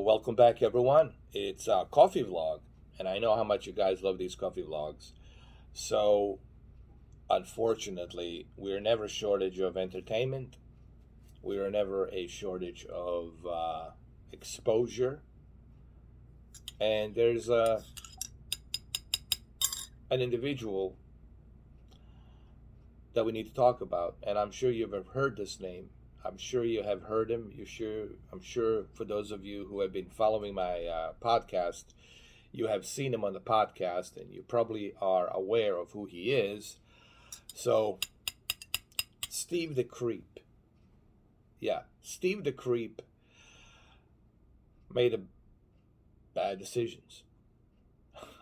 Welcome back, everyone. It's a coffee vlog, and I know how much you guys love these coffee vlogs. So, unfortunately, we're never a shortage of entertainment. We are never a shortage of exposure, and there's an individual that we need to talk about, and I'm sure you've heard this name. I'm sure you have heard him. I'm sure for those of you who have been following my podcast, you have seen him on the podcast, and you probably are aware of who he is. So, Steve the Creep. Yeah, Steve the Creep made bad decisions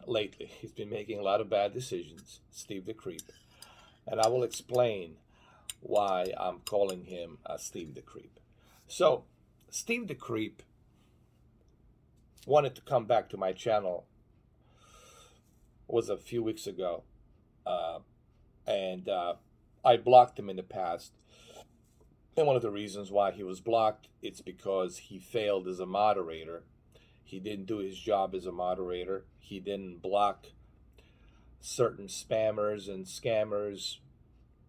lately. He's been making a lot of bad decisions, Steve the Creep. And I will explain why I'm calling him Steve the Creep. So, Steve the Creep wanted to come back to my channel was a few weeks ago, and I blocked him in the past. And one of the reasons why he was blocked, it's because he failed as a moderator. He didn't do his job as a moderator. He didn't block certain spammers and scammers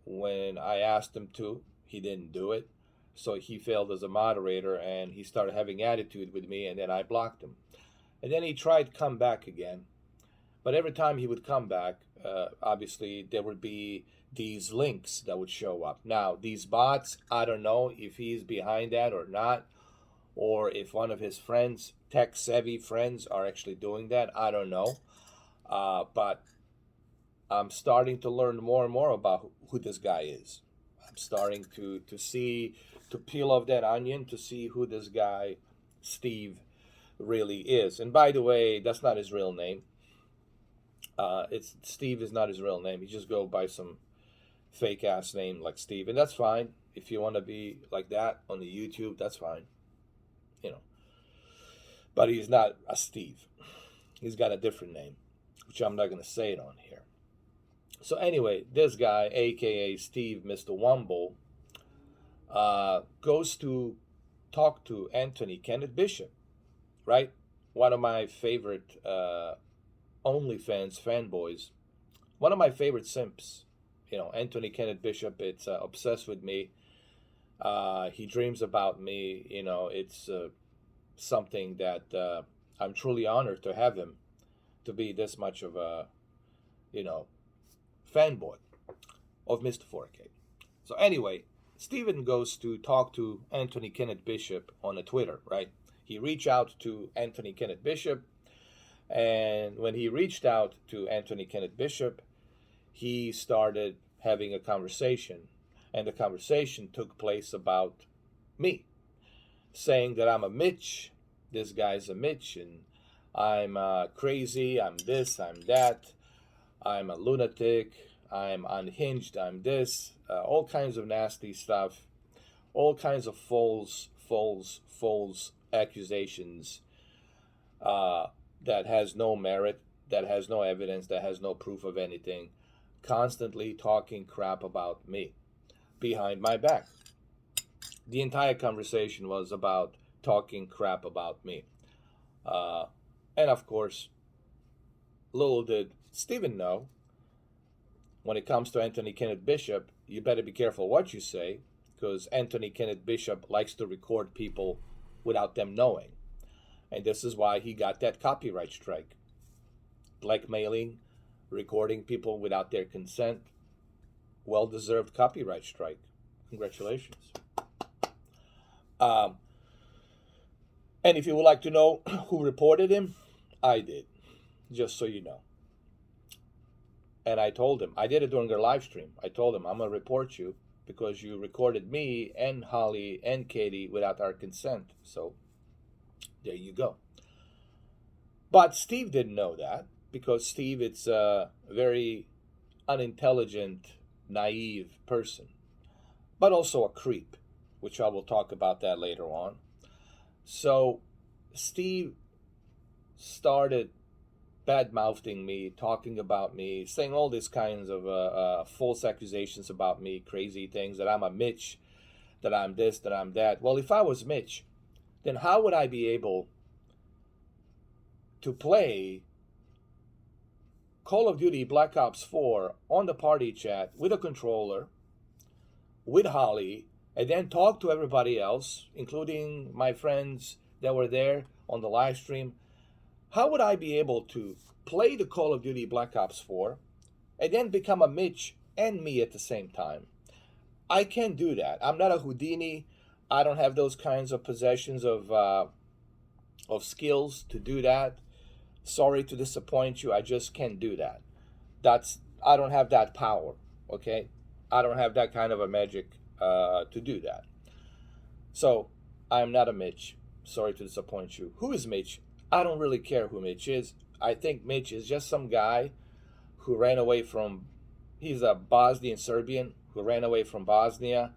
when I asked him to. He didn't do it. So he failed as a moderator, and he started having attitude with me, and then I blocked him. And then he tried to come back again. But every time he would come back, obviously there would be these links that would show up. Now, these bots, I don't know if he's behind that or not, or if one of his friends, tech-savvy friends, are actually doing that. I don't know. But I'm starting to learn more and more about who this guy is. I'm starting to see, to peel off that onion to see who this guy, Steve, really is. And by the way, that's not his real name. It's Steve is not his real name. He just go by some fake ass name like Steve, and that's fine. If you want to be like that on the YouTube, that's fine. You know, but he's not a Steve. He's got a different name, which I'm not going to say it on here. So anyway, this guy, aka Steve, Mr. Wumble, goes to talk to Anthony Kenneth Bishop, right? One of my favorite OnlyFans fanboys, one of my favorite simps. You know, Anthony Kenneth Bishop. It's obsessed with me. He dreams about me. You know, it's something that I'm truly honored to have him, to be this much of a, you know, fanboy of Mr. 4K. So anyway, Steven goes to talk to Anthony Kenneth Bishop on a Twitter, right? He reached out to Anthony Kenneth Bishop, and when he reached out to Anthony Kenneth Bishop, he started having a conversation, and the conversation took place about me, saying that I'm a Mitch, this guy's a Mitch, and I'm crazy, I'm this, I'm that, I'm a lunatic, I'm unhinged, I'm this, all kinds of nasty stuff, all kinds of false accusations that has no merit, that has no evidence, that has no proof of anything, constantly talking crap about me behind my back. The entire conversation was about talking crap about me. And of course, little did Stephen know, when it comes to Anthony Kenneth Bishop, you better be careful what you say, because Anthony Kenneth Bishop likes to record people without them knowing. And this is why he got that copyright strike. Blackmailing, recording people without their consent. Well-deserved copyright strike. Congratulations. And if you would like to know who reported him, I did, just so you know. And I told him, I did it during their live stream. I told him, I'm going to report you because you recorded me and Holly and Katie without our consent. So there you go. But Steve didn't know that, because Steve is a very unintelligent, naive person, but also a creep, which I will talk about that later on. So Steve started bad mouthing me, talking about me, saying all these kinds of false accusations about me, crazy things, that I'm a Mitch, that I'm this, that I'm that. Well, if I was Mitch, then how would I be able to play Call of Duty Black Ops 4 on the party chat with a controller, with Holly, and then talk to everybody else, including my friends that were there on the live stream? How would I be able to play the Call of Duty Black Ops 4 and then become a Mitch and me at the same time? I can't do that. I'm not a Houdini. I don't have those kinds of possessions of skills to do that. Sorry to disappoint you. I just can't do that. I don't have that power. Okay, I don't have that kind of a magic to do that. So I'm not a Mitch. Sorry to disappoint you. Who is Mitch? I don't really care who Mitch is. I think Mitch is just some guy who ran away from. He's a Bosnian Serbian who ran away from Bosnia,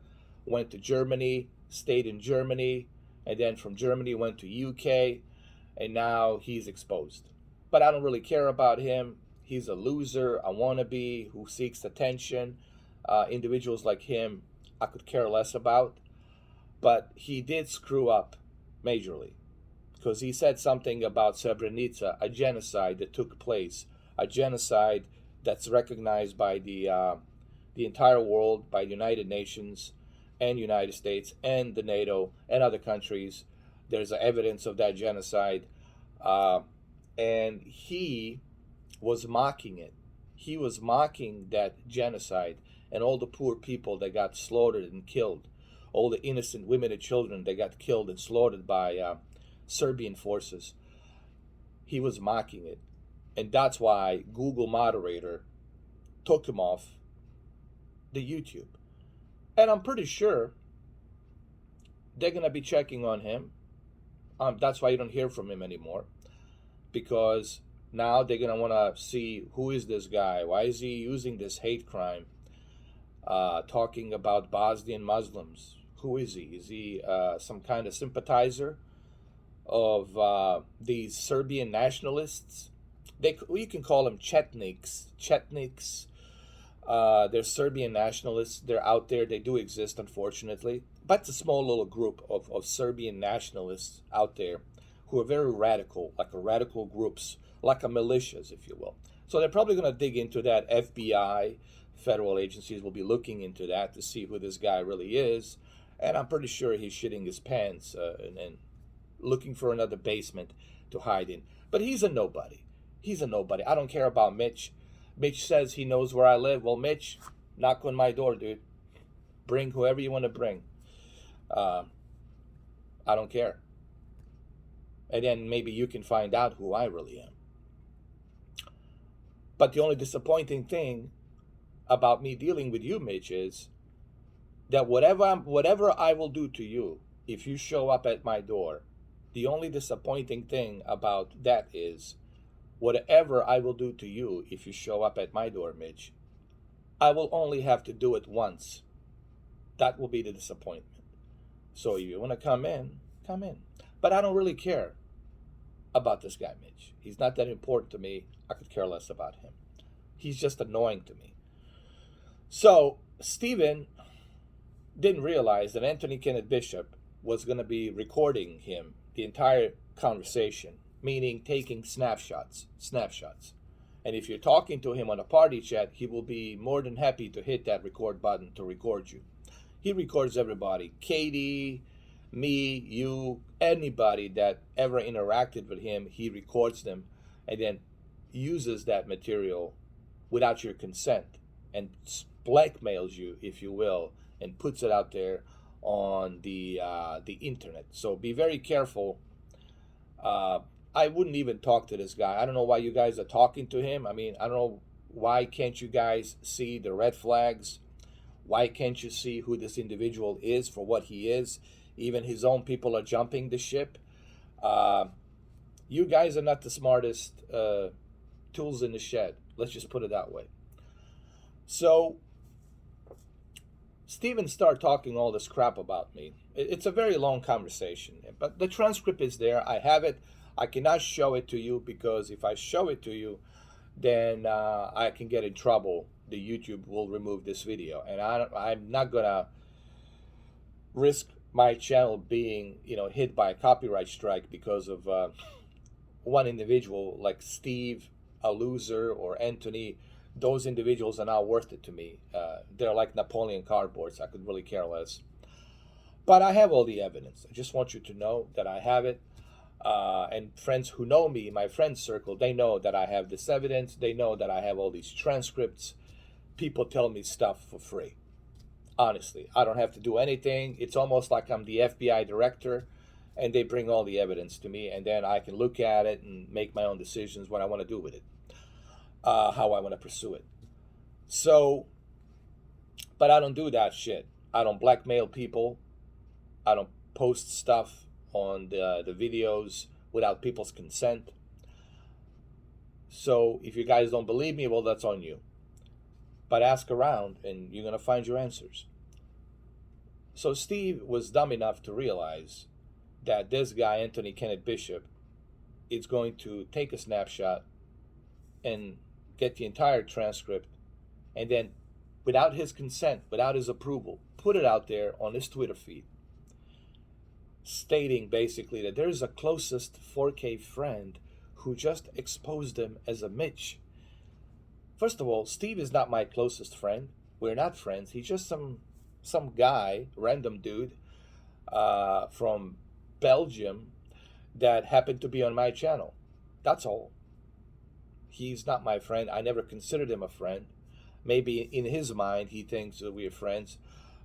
went to Germany, stayed in Germany, and then from Germany went to UK, and now he's exposed. But I don't really care about him. He's a loser, a wannabe who seeks attention. Individuals like him, I could care less about. But he did screw up majorly, because he said something about Srebrenica, a genocide that took place, a genocide that's recognized by the entire world, by the United Nations and United States and the NATO and other countries. There's evidence of that genocide. And he was mocking it. He was mocking that genocide and all the poor people that got slaughtered and killed, all the innocent women and children that got killed and slaughtered by Serbian forces. He was mocking it. And that's why Google moderator took him off the YouTube. And I'm pretty sure they're going to be checking on him. That's why you don't hear from him anymore. Because now they're going to want to see, who is this guy? Why is he using this hate crime? Talking about Bosnian Muslims. Who is he? Is he some kind of sympathizer of these Serbian nationalists? You can call them Chetniks. They're Serbian nationalists. They're out there. They do exist, unfortunately. But it's a small little group of Serbian nationalists out there who are very radical, like a radical groups, like a militias, if you will. So they're probably going to dig into that. FBI, federal agencies will be looking into that to see who this guy really is. And I'm pretty sure he's shitting his pants and looking for another basement to hide in. But he's a nobody. He's a nobody. I don't care about Mitch. Mitch says he knows where I live. Well, Mitch, knock on my door, dude. Bring whoever you want to bring. I don't care. And then maybe you can find out who I really am. But the only disappointing thing about me dealing with you, Mitch, is that whatever I will do to you, if you show up at my door, the only disappointing thing about that is, whatever I will do to you if you show up at my door, Mitch, I will only have to do it once. That will be the disappointment. So if you want to come in, come in. But I don't really care about this guy, Mitch. He's not that important to me. I could care less about him. He's just annoying to me. So Stephen didn't realize that Anthony Kenneth Bishop was going to be recording him, the entire conversation, meaning taking snapshots. And if you're talking to him on a party chat, he will be more than happy to hit that record button to record you. He records everybody. Katie, me, you, anybody that ever interacted with him, he records them and then uses that material without your consent and blackmails you, if you will, and puts it out there on the internet. So be very careful. I wouldn't even talk to this guy. I don't know why you guys are talking to him. I mean, I don't know, why can't you guys see the red flags? Why can't you see who this individual is for what he is? Even his own people are jumping the ship. You guys are not the smartest tools in the shed. Let's just put it that way. So Steven started talking all this crap about me. It's a very long conversation, but the transcript is there. I have it. I cannot show it to you because if I show it to you, then I can get in trouble. The YouTube will remove this video, and I'm not gonna risk my channel being, hit by a copyright strike because of one individual like Steve, a loser, or Anthony. Those individuals are not worth it to me. They're like Napoleon cardboards. I could really care less. But I have all the evidence. I just want you to know that I have it. And friends who know me, my friend circle, they know that I have this evidence. They know that I have all these transcripts. People tell me stuff for free. Honestly, I don't have to do anything. It's almost like I'm the FBI director, and they bring all the evidence to me, and then I can look at it and make my own decisions what I want to do with it, how I want to pursue it. So, but I don't do that shit. I don't blackmail people. I don't post stuff on the videos without people's consent. So if you guys don't believe me, well, that's on you. But ask around and you're going to find your answers. So Steve was dumb enough to realize that this guy, Anthony Kenneth Bishop, is going to take a snapshot and get the entire transcript and then, without his consent, without his approval, put it out there on his Twitter feed, stating basically that there's a closest 4K friend who just exposed him as a Mitch. First of all, Steve is not my closest friend. We're not friends. He's just some guy, random dude from Belgium that happened to be on my channel. That's all. He's not my friend. I never considered him a friend. Maybe in his mind he thinks that we're friends.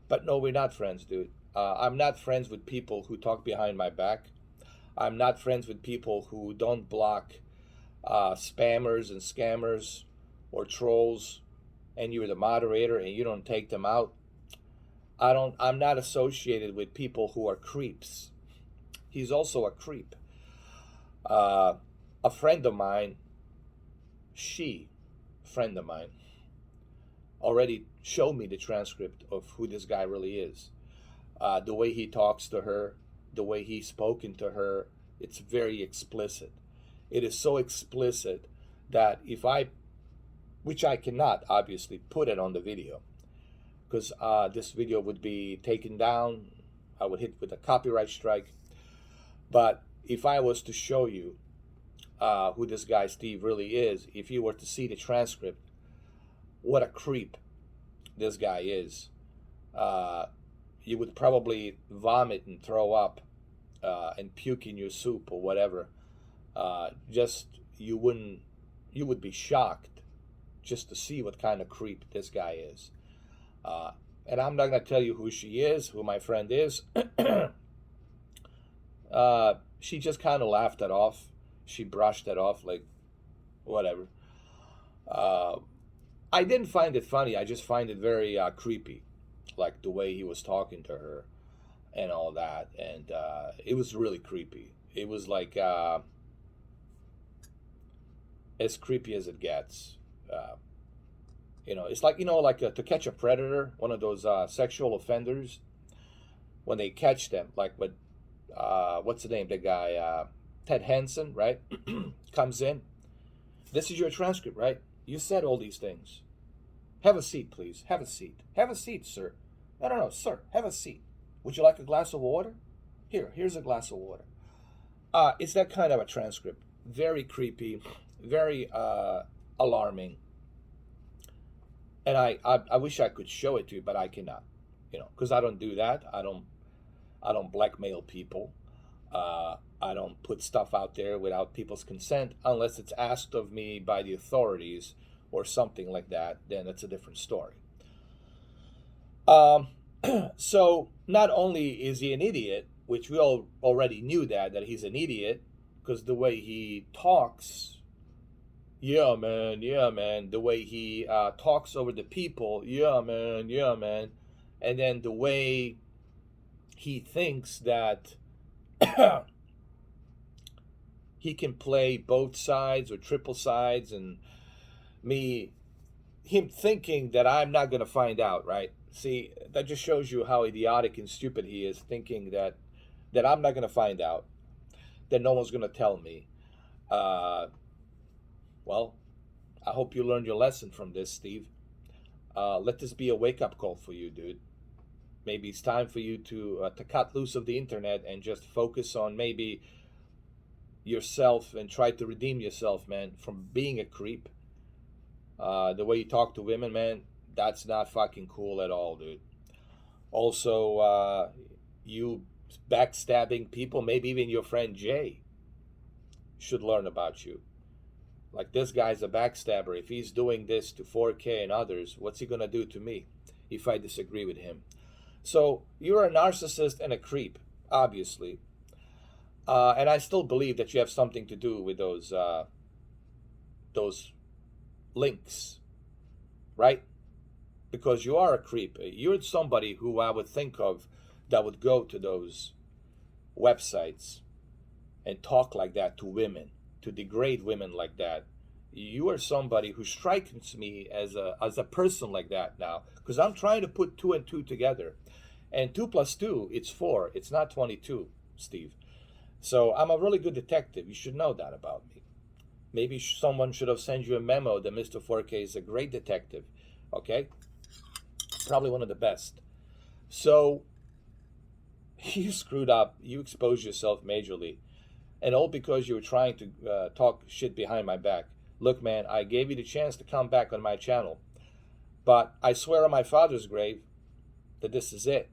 But no, we're not friends, dude. I'm not friends with people who talk behind my back. I'm not friends with people who don't block spammers and scammers or trolls, and you're the moderator and you don't take them out. I'm not associated with people who are creeps. He's also a creep. A friend of mine, friend of mine, already showed me the transcript of who this guy really is. The way he talks to her, the way he's spoken to her, it's very explicit. It is so explicit that which I cannot obviously put it on the video, because this video would be taken down. I would hit with a copyright strike. But if I was to show you who this guy Steve really is, if you were to see the transcript, what a creep this guy is, you would probably vomit and throw up and puke in your soup or whatever. You would be shocked just to see what kind of creep this guy is. And I'm not going to tell you who she is, who my friend is. She just kind of laughed it off. She brushed it off like, whatever. I didn't find it funny. I just find it very creepy, like the way he was talking to her and all that. And it was really creepy. It was like as creepy as it gets. It's like, To Catch a Predator, one of those sexual offenders, when they catch them, like with, what's the name, the guy, Ted Hansen, right? Comes in. This is your transcript, right? You said all these things. Have a seat, please. Have a seat. Have a seat, sir. No, sir. Have a seat. Would you like a glass of water? Here's a glass of water. It's that kind of a transcript. Very creepy, very alarming. And I wish I could show it to you, but I cannot, because I don't do that. I don't blackmail people. I don't put stuff out there without people's consent unless it's asked of me by the authorities or something like that. Then it's a different story. So not only is he an idiot, which we all already knew that he's an idiot, because the way he talks, yeah, man, the way he talks over the people, yeah, man, and then the way he thinks that he can play both sides or triple sides, and him thinking that I'm not going to find out, right? See, that just shows you how idiotic and stupid he is, thinking that I'm not going to find out, that no one's going to tell me. Well, I hope you learned your lesson from this, Steve. Let this be a wake-up call for you, dude. Maybe it's time for you to cut loose of the internet and just focus on maybe yourself and try to redeem yourself, man, from being a creep. The way you talk to women, man, that's not fucking cool at all, dude. Also, you backstabbing people, maybe even your friend Jay should learn about you. Like, this guy's a backstabber. If he's doing this to 4K and others, what's he gonna do to me if I disagree with him? So you're a narcissist and a creep, obviously, and I still believe that you have something to do with those links, right? Because you are a creep. You're somebody who I would think of that would go to those websites and talk like that to women, to degrade women like that. You are somebody who strikes me as a person like that now, because I'm trying to put two and two together, and 2 plus 2, it's 4. It's not 22, Steve. So I'm a really good detective. You should know that about me. Maybe someone should have sent you a memo that Mr. 4K is a great detective. Okay, probably one of the best. So you screwed up. You exposed yourself majorly, and all because you were trying to talk shit behind my back. Look, man, I gave you the chance to come back on my channel, but I swear on my father's grave that this is it.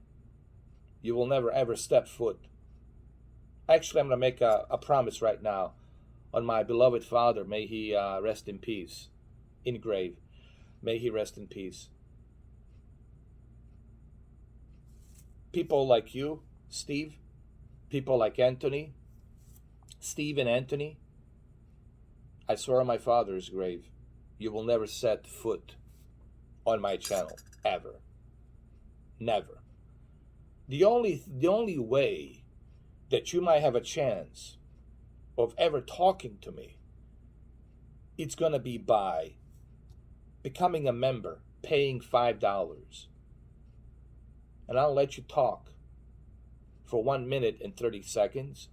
You will never ever step foot. Actually, I'm going to make a promise right now on my beloved father. May he rest in peace, in grave. May he rest in peace. People like you, Steve, people like Anthony, Steve and Anthony, I swear on my father's grave, you will never set foot on my channel, ever. Never. The only way that you might have a chance of ever talking to me, it's going to be by becoming a member, paying $5. And I'll let you talk for 1 minute and 30 seconds.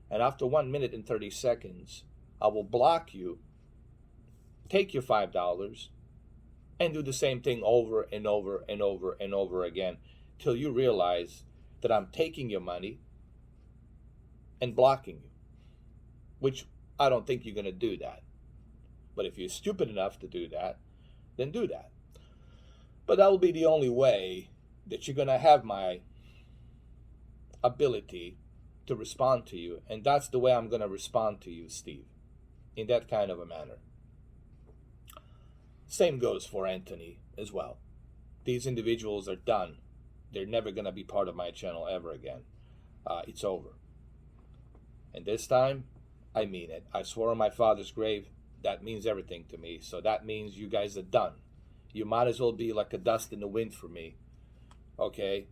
And after 1 minute and 30 seconds, I will block you, take your $5, and do the same thing over and over and over and over again till you realize that I'm taking your money and blocking you, which I don't think you're going to do that. But if you're stupid enough to do that, then do that. But that will be the only way that you're going to have my ability to respond to you. And that's the way I'm going to respond to you, Steve, in that kind of a manner. Same goes for Anthony as well. These individuals are done. They're never going to be part of my channel ever again. It's over. And this time, I mean it. I swore on my father's grave. That means everything to me. So that means you guys are done. You might as well be like a dust in the wind for me. Okay?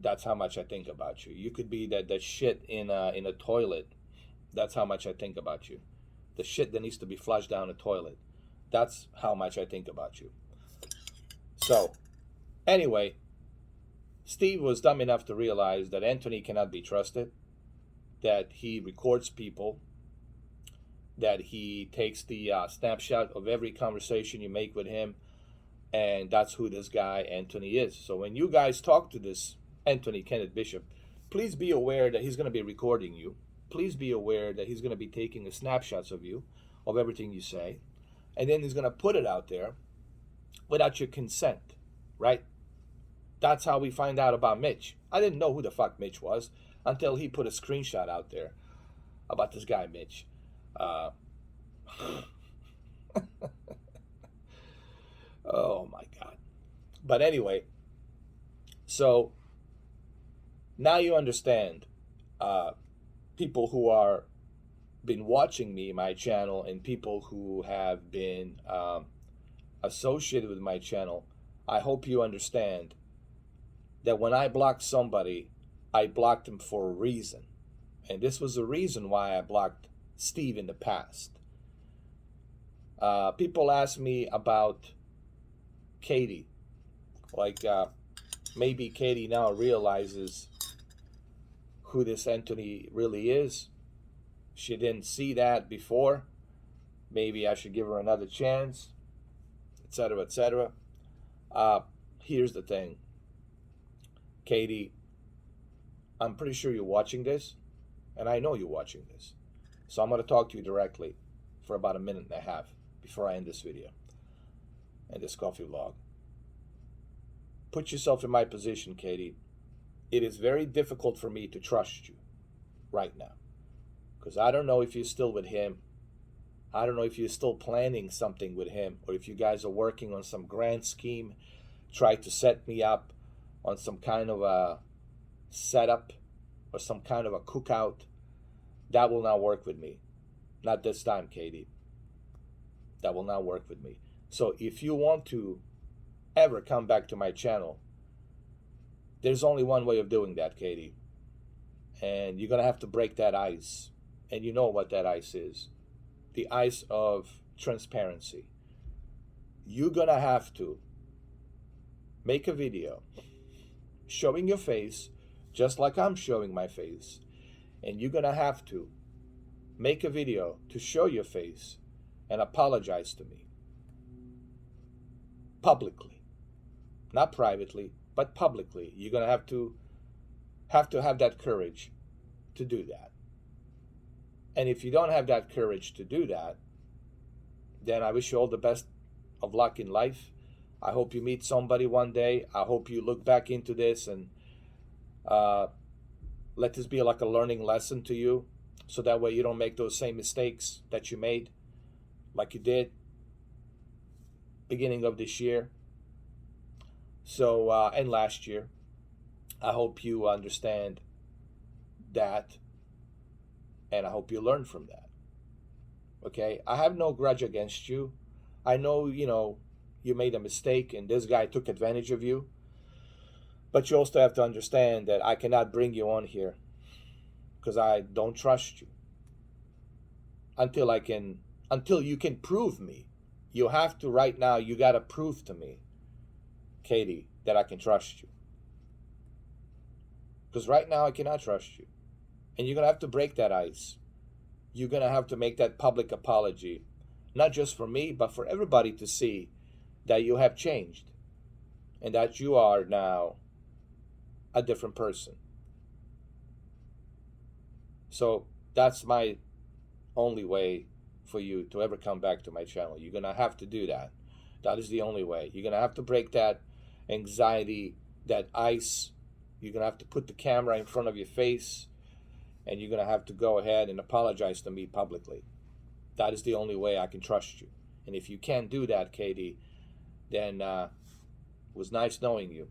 That's how much I think about you. You could be that shit in a toilet. That's how much I think about you. The shit that needs to be flushed down the toilet. That's how much I think about you. So, anyway, Steve was dumb enough to realize that Anthony cannot be trusted, that he records people, that he takes the snapshot of every conversation you make with him, and that's who this guy Anthony is. So when you guys talk to this Anthony Kenneth Bishop, please be aware that he's going to be recording you. Please be aware that he's going to be taking the snapshots of you, of everything you say, and then he's going to put it out there without your consent, right? That's how we find out about Mitch. I didn't know who the fuck Mitch was until he put a screenshot out there about this guy Mitch. Oh my God. But anyway, so now you understand, people who are been watching me, my channel, and people who have been associated with my channel. I hope you understand that when I block somebody, I blocked them for a reason. And this was the reason why I blocked Steve in the past. People ask me about Katie. Like, maybe Katie now realizes who this Anthony really is. She didn't see that before. Maybe I should give her another chance, etc., etc. Here's the thing. Katie, I'm pretty sure you're watching this, and I know you're watching this. So I'm going to talk to you directly for about a minute and a half before I end this video and this coffee vlog. Put yourself in my position, Katie. It is very difficult for me to trust you right now, because I don't know if you're still with him. I don't know if you're still planning something with him, or if you guys are working on some grand scheme, try to set me up on some kind of a setup or some kind of a cookout. That will not work with me. Not this time, Katie. That will not work with me. So if you want to ever come back to my channel, there's only one way of doing that, Katie. And you're going to have to break that ice. And you know what that ice is. The ice of transparency. You're going to have to make a video showing your face just like I'm showing my face. And you're going to have to make a video to show your face and apologize to me. Publicly. Not privately, but publicly. You're going to have that courage to do that. And if you don't have that courage to do that, then I wish you all the best of luck in life. I hope you meet somebody one day. I hope you look back into this and let this be like a learning lesson to you, so that way you don't make those same mistakes that you made, like you did beginning of this year. So and last year. I hope you understand that, and I hope you learn from that. Okay, I have no grudge against you. I know, you made a mistake and this guy took advantage of you. But you also have to understand that I cannot bring you on here because I don't trust you. Until you can prove me. You have to right now, you got to prove to me, Katie, that I can trust you. Because right now I cannot trust you. And you're going to have to break that ice. You're going to have to make that public apology. Not just for me, but for everybody to see that you have changed. And that you are now a different person. So that's my only way for you to ever come back to my channel. You're going to have to do that. That is the only way. You're going to have to break that anxiety, that ice. You're going to have to put the camera in front of your face, and you're going to have to go ahead and apologize to me publicly. That is the only way I can trust you. And if you can't do that, Katie, then it was nice knowing you.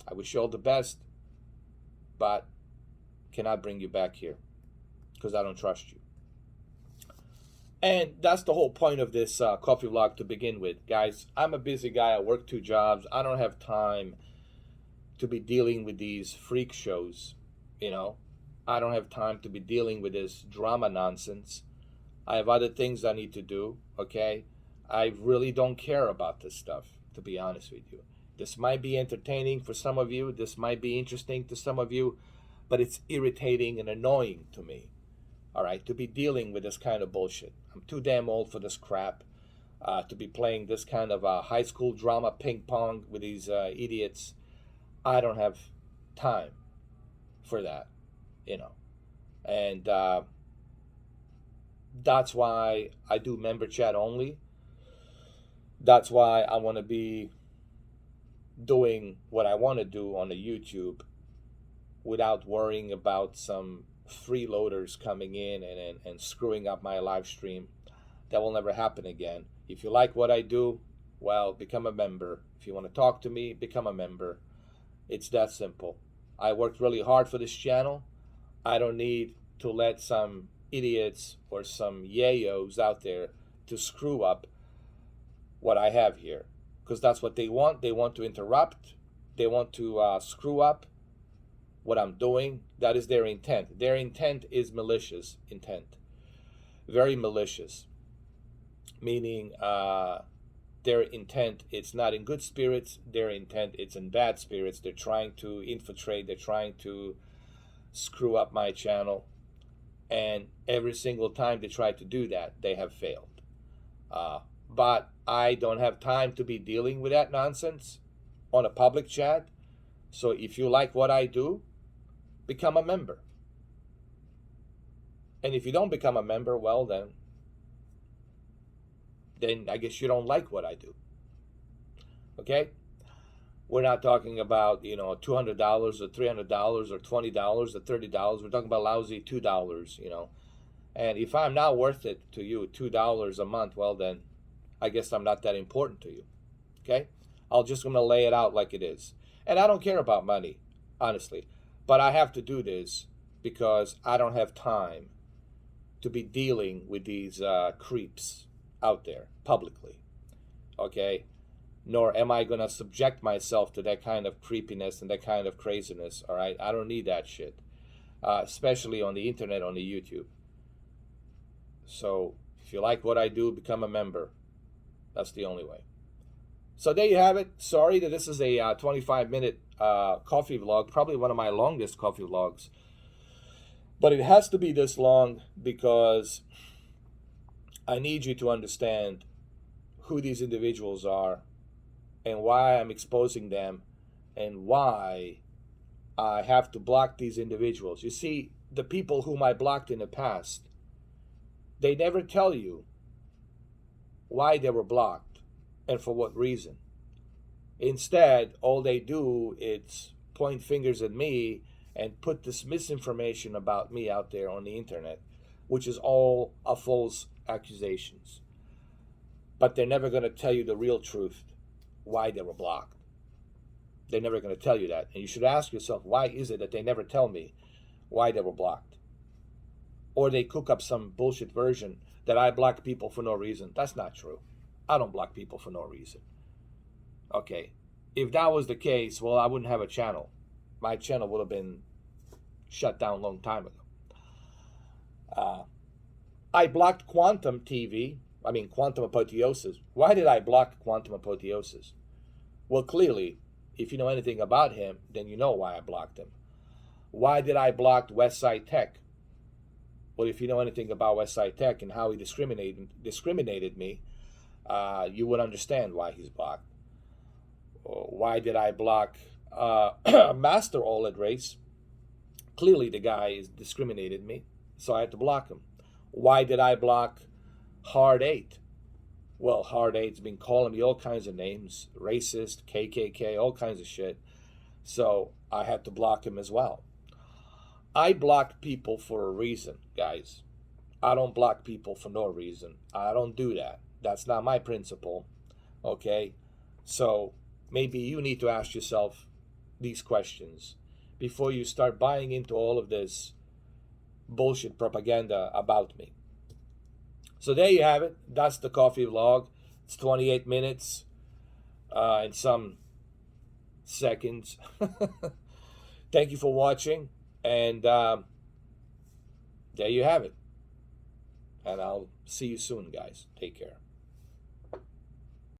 I wish you all the best, but cannot bring you back here because I don't trust you. And that's the whole point of this coffee vlog to begin with. Guys, I'm a busy guy. I work 2 jobs. I don't have time to be dealing with these freak shows, I don't have time to be dealing with this drama nonsense. I have other things I need to do, okay? I really don't care about this stuff, to be honest with you. This might be entertaining for some of you. This might be interesting to some of you, but it's irritating and annoying to me, all right, to be dealing with this kind of bullshit. I'm too damn old for this crap, to be playing this kind of high school drama ping pong with these idiots. I don't have time for that, And that's why I do member chat only. That's why I want to be doing what I want to do on the YouTube without worrying about some freeloaders coming in and screwing up my live stream. That will never happen again. If you like what I do, well, become a member. If you want to talk to me, become a member. It's that simple. I worked really hard for this channel. I don't need to let some idiots or some yayos out there to screw up what I have here, because that's what they want. They want to interrupt. They want to screw up what I'm doing. That is their intent. Their intent is malicious intent. Very malicious. Meaning their intent, it's not in good spirits. Their intent, it's in bad spirits. They're trying to infiltrate. They're trying to screw up my channel. And every single time they try to do that, they have failed. But I don't have time to be dealing with that nonsense on a public chat. So if you like what I do, become a member. And if you don't become a member, well, then I guess you don't like what I do. Okay? We're not talking about, $200 or $300 or $20 or $30. We're talking about lousy $2, And if I'm not worth it to you, $2 a month, well, then I guess I'm not that important to you. Okay? I'm going to lay it out like it is. And I don't care about money, honestly. But I have to do this because I don't have time to be dealing with these creeps out there publicly. Okay? Nor am I going to subject myself to that kind of creepiness and that kind of craziness. All right? I don't need that shit. Especially on the internet, on the YouTube. So if you like what I do, become a member. That's the only way. So there you have it. Sorry that this is a 25-minute coffee vlog, probably one of my longest coffee vlogs. But it has to be this long because I need you to understand who these individuals are and why I'm exposing them and why I have to block these individuals. You see, the people whom I blocked in the past, they never tell you why they were blocked and for what reason. Instead, all they do is point fingers at me and put this misinformation about me out there on the internet, which is all a false accusations. But they're never going to tell you the real truth, why they were blocked. They're never going to tell you that. And you should ask yourself, why is it that they never tell me why they were blocked? Or they cook up some bullshit version that I block people for no reason. That's not true. I don't block people for no reason. Okay. If that was the case, well, I wouldn't have a channel. My channel would have been shut down a long time ago. I blocked Quantum Apotheosis. Why did I block Quantum Apotheosis? Well, clearly, if you know anything about him, then you know why I blocked him. Why did I block Westside Tech? Well, if you know anything about Westside Tech and how he discriminated me, you would understand why he's blocked. Why did I block Master OLED Race? Clearly, the guy has discriminated me, so I had to block him. Why did I block Hard 8? Well, Hard 8's been calling me all kinds of names, racist, KKK, all kinds of shit. So I had to block him as well. I block people for a reason, guys. I don't block people for no reason. I don't do that. That's not my principle. Okay? So maybe you need to ask yourself these questions before you start buying into all of this bullshit propaganda about me. So there you have it. That's the coffee vlog. It's 28 minutes and some seconds. Thank you for watching. And there you have it. And I'll see you soon, guys. Take care.